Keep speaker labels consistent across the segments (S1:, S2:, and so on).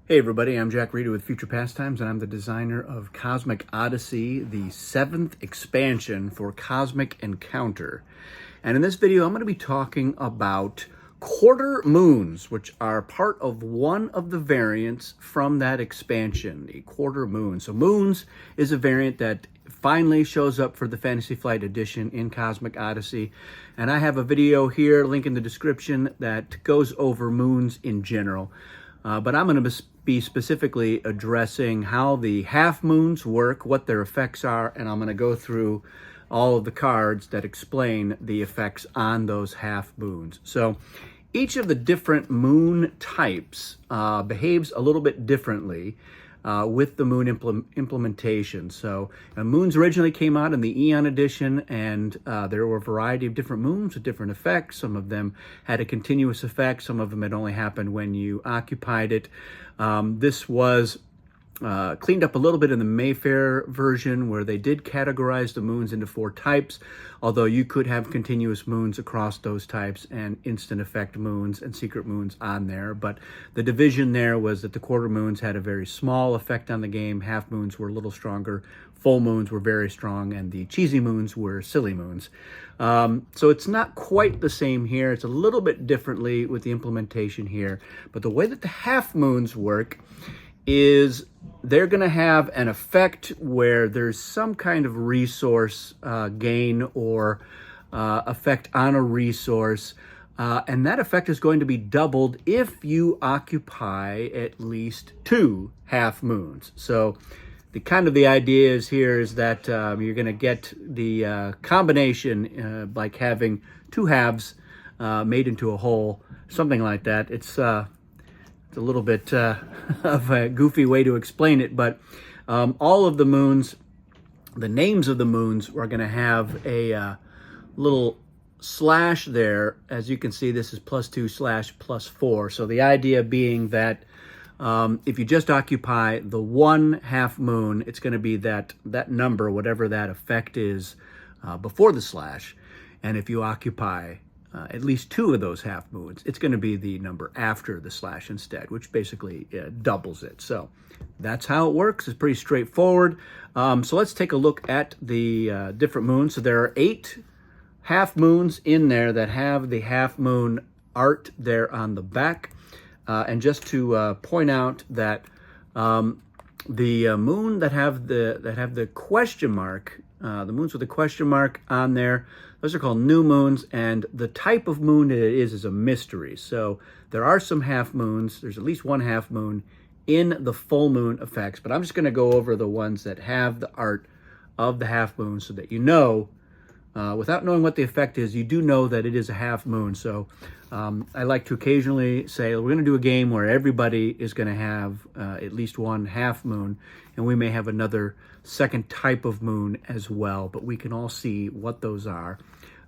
S1: Hey everybody, I'm Jack Reeder with Future Pastimes, and I'm the designer of Cosmic Odyssey, the 7th expansion for Cosmic Encounter. And in this video, I'm going to be talking about quarter moons, which are part of one of the variants from that expansion, the quarter moon. So moons is a variant that finally shows up for the Fantasy Flight Edition in Cosmic Odyssey. And I have a video here, link in the description, that goes over moons in general. But I'm going to be specifically addressing how the half moons work, what their effects are, and I'm going to go through all of the cards that explain the effects on those half moons. So each of the different moon types behaves a little bit differently with the moon implementation. So moons originally came out in the Eon edition, and there were a variety of different moons with different effects. Some of them had a continuous effect. Some of them had only happened when you occupied it. This was cleaned up a little bit in the Mayfair version, where they did categorize the moons into 4 types, although you could have continuous moons across those types and instant effect moons and secret moons on there. But the division there was that the quarter moons had a very small effect on the game, half moons were a little stronger, full moons were very strong, and the cheesy moons were silly moons. So it's not quite the same here. It's a little bit differently with the implementation here. But the way that the half moons work is they're going to have an effect where there's some kind of resource gain or effect on a resource, and that effect is going to be doubled if you occupy at least 2 half moons. So the idea is here is that you're going to get the combination like having 2 halves made into a whole, something like that. It's a little bit of a goofy way to explain it, but all of the moons, the names of the moons, are going to have a little slash there. As you can see, this is +2/+4. So the idea being that if you just occupy the 1 half moon, it's going to be that number, whatever that effect is before the slash. And if you occupy at least 2 of those half moons, it's going to be the number after the slash instead, which basically doubles it. So that's how it works. It's pretty straightforward. So let's take a look at the different moons. So there are 8 half moons in there that have the half moon art there on the back. And just to point out that the moon that have the question mark, the moons with the question mark on there, those are called new moons, and the type of moon that it is a mystery. So there are some half moons. There's at least 1 half moon in the full moon effects, but I'm just going to go over the ones that have the art of the half moon so that you know, without knowing what the effect is, you do know that it is a half moon. So I like to occasionally say, we're going to do a game where everybody is going to have at least 1 half moon, and we may have another second type of moon as well, but we can all see what those are.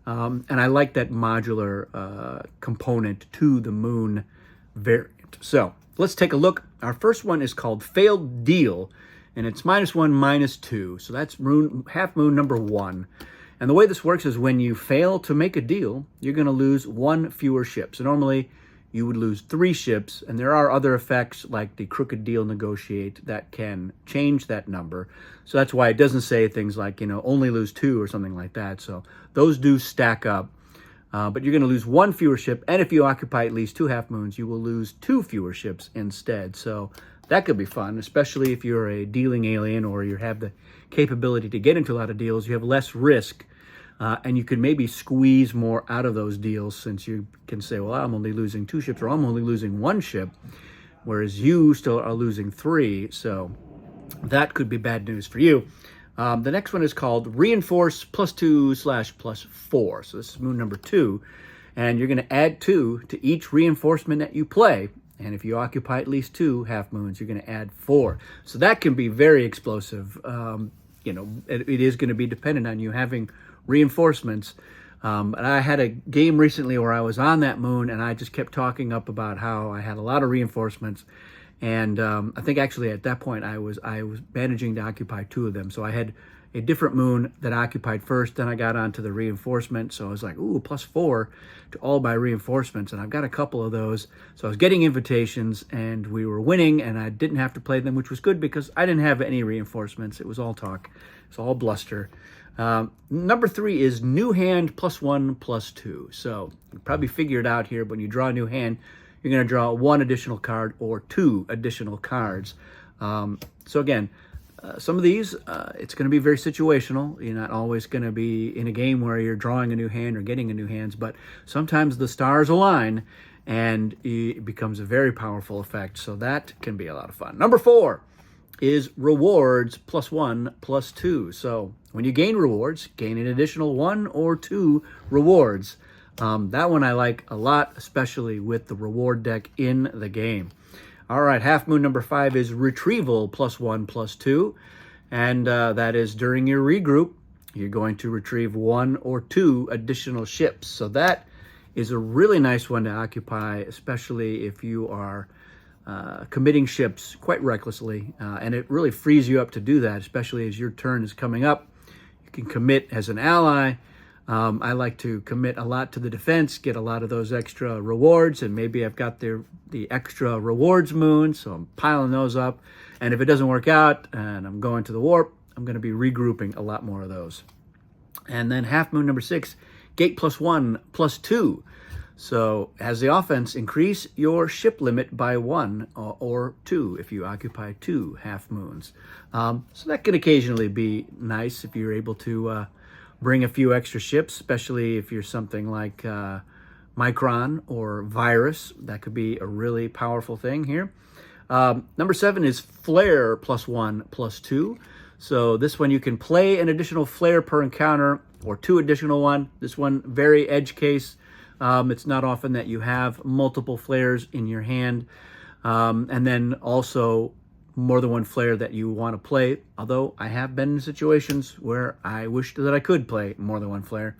S1: And I like that modular component to the moon variant. So let's take a look. Our first one is called Failed Deal, and it's -1, -2. So that's half moon number 1. And the way this works is when you fail to make a deal, you're going to lose 1 fewer ship. So normally you would lose 3 ships, and there are other effects like the Crooked Deal Negotiate that can change that number. So that's why it doesn't say things like, only lose 2 or something like that. So those do stack up. But you're going to lose 1 fewer ship, and if you occupy at least 2 half moons, you will lose 2 fewer ships instead. So that could be fun, especially if you're a dealing alien or you have the capability to get into a lot of deals. You have less risk, and you can maybe squeeze more out of those deals, since you can say, well, I'm only losing 2 ships, or I'm only losing 1 ship, whereas you still are losing 3. So that could be bad news for you. The next one is called Reinforce +2/+4. So this is moon number 2, and you're going to add 2 to each reinforcement that you play. And if you occupy at least 2 half moons, you're going to add 4. So that can be very explosive. It is going to be dependent on you having reinforcements. And I had a game recently where I was on that moon, and I just kept talking up about how I had a lot of reinforcements. And I think actually at that point I was managing to occupy 2 of them. So I had a different moon that occupied first. Then I got onto the reinforcement. So I was like, ooh, +4 to all my reinforcements. And I've got a couple of those. So I was getting invitations and we were winning and I didn't have to play them, which was good because I didn't have any reinforcements. It was all talk. It's all bluster. Number 3 is new hand +1/+2. So you probably figured out here, when you draw a new hand, you're going to draw 1 additional card or 2 additional cards. So again, some of these, it's going to be very situational. You're not always going to be in a game where you're drawing a new hand or getting a new hand, but sometimes the stars align and it becomes a very powerful effect. So that can be a lot of fun. Number 4 is rewards +1/+2. So when you gain rewards, gain an additional 1 or 2 rewards. That one I like a lot, especially with the reward deck in the game. All right, half moon number 5 is retrieval +1/+2. And that is during your regroup, you're going to retrieve 1 or 2 additional ships. So that is a really nice one to occupy, especially if you are committing ships quite recklessly. And it really frees you up to do that, especially as your turn is coming up. You can commit as an ally. I like to commit a lot to the defense, get a lot of those extra rewards, and maybe I've got the extra rewards moon, so I'm piling those up. And if it doesn't work out and I'm going to the warp, I'm going to be regrouping a lot more of those. And then half moon number 6, gate +1/+2. So as the offense, increase your ship limit by 1 or 2 if you occupy 2 half moons. So that can occasionally be nice if you're able to bring a few extra ships, especially if you're something like Micron or Virus. That could be a really powerful thing here. Number 7 is flare +1/+2. So this one you can play an additional flare per encounter or 2 additional one. This one, very edge case. It's not often that you have multiple flares in your hand. And then also more than one flare that you want to play, although I have been in situations where I wished that I could play more than one flare.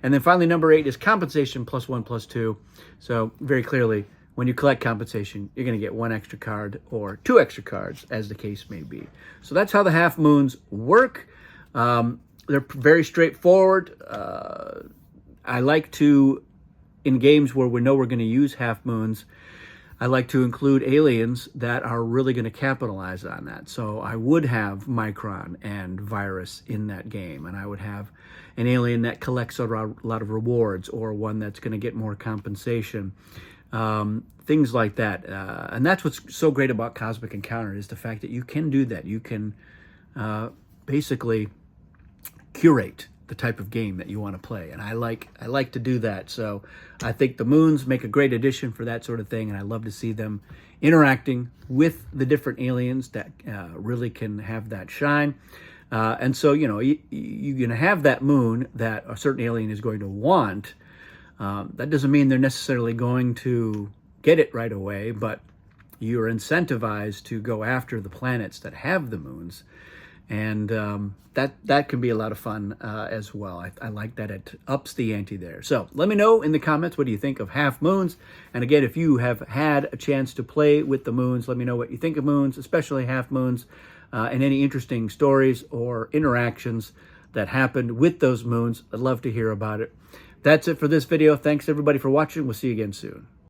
S1: And then finally, number 8 is compensation +1/+2. So very clearly, when you collect compensation, you're going to get 1 extra card or 2 extra cards, as the case may be. So that's how the half moons work. They're very straightforward. I like to, in games where we know we're going to use half moons, I like to include aliens that are really going to capitalize on that. So I would have Micron and Virus in that game, and I would have an alien that collects a lot of rewards, or one that's going to get more compensation, things like that. And that's what's so great about Cosmic Encounter, is the fact that you can do that. You can basically curate the type of game that you want to play, and I like to do that. So I think the moons make a great addition for that sort of thing, and I love to see them interacting with the different aliens that really can have that shine. And so, you know, you're going to have that moon that a certain alien is going to want. That doesn't mean they're necessarily going to get it right away, but you're incentivized to go after the planets that have the moons. And that can be a lot of fun as well. I like that it ups the ante there. So let me know in the comments, what do you think of half moons? And again, if you have had a chance to play with the moons, let me know what you think of moons, especially half moons, and any interesting stories or interactions that happened with those moons. I'd love to hear about it. That's it for this video. Thanks everybody for watching. We'll see you again soon.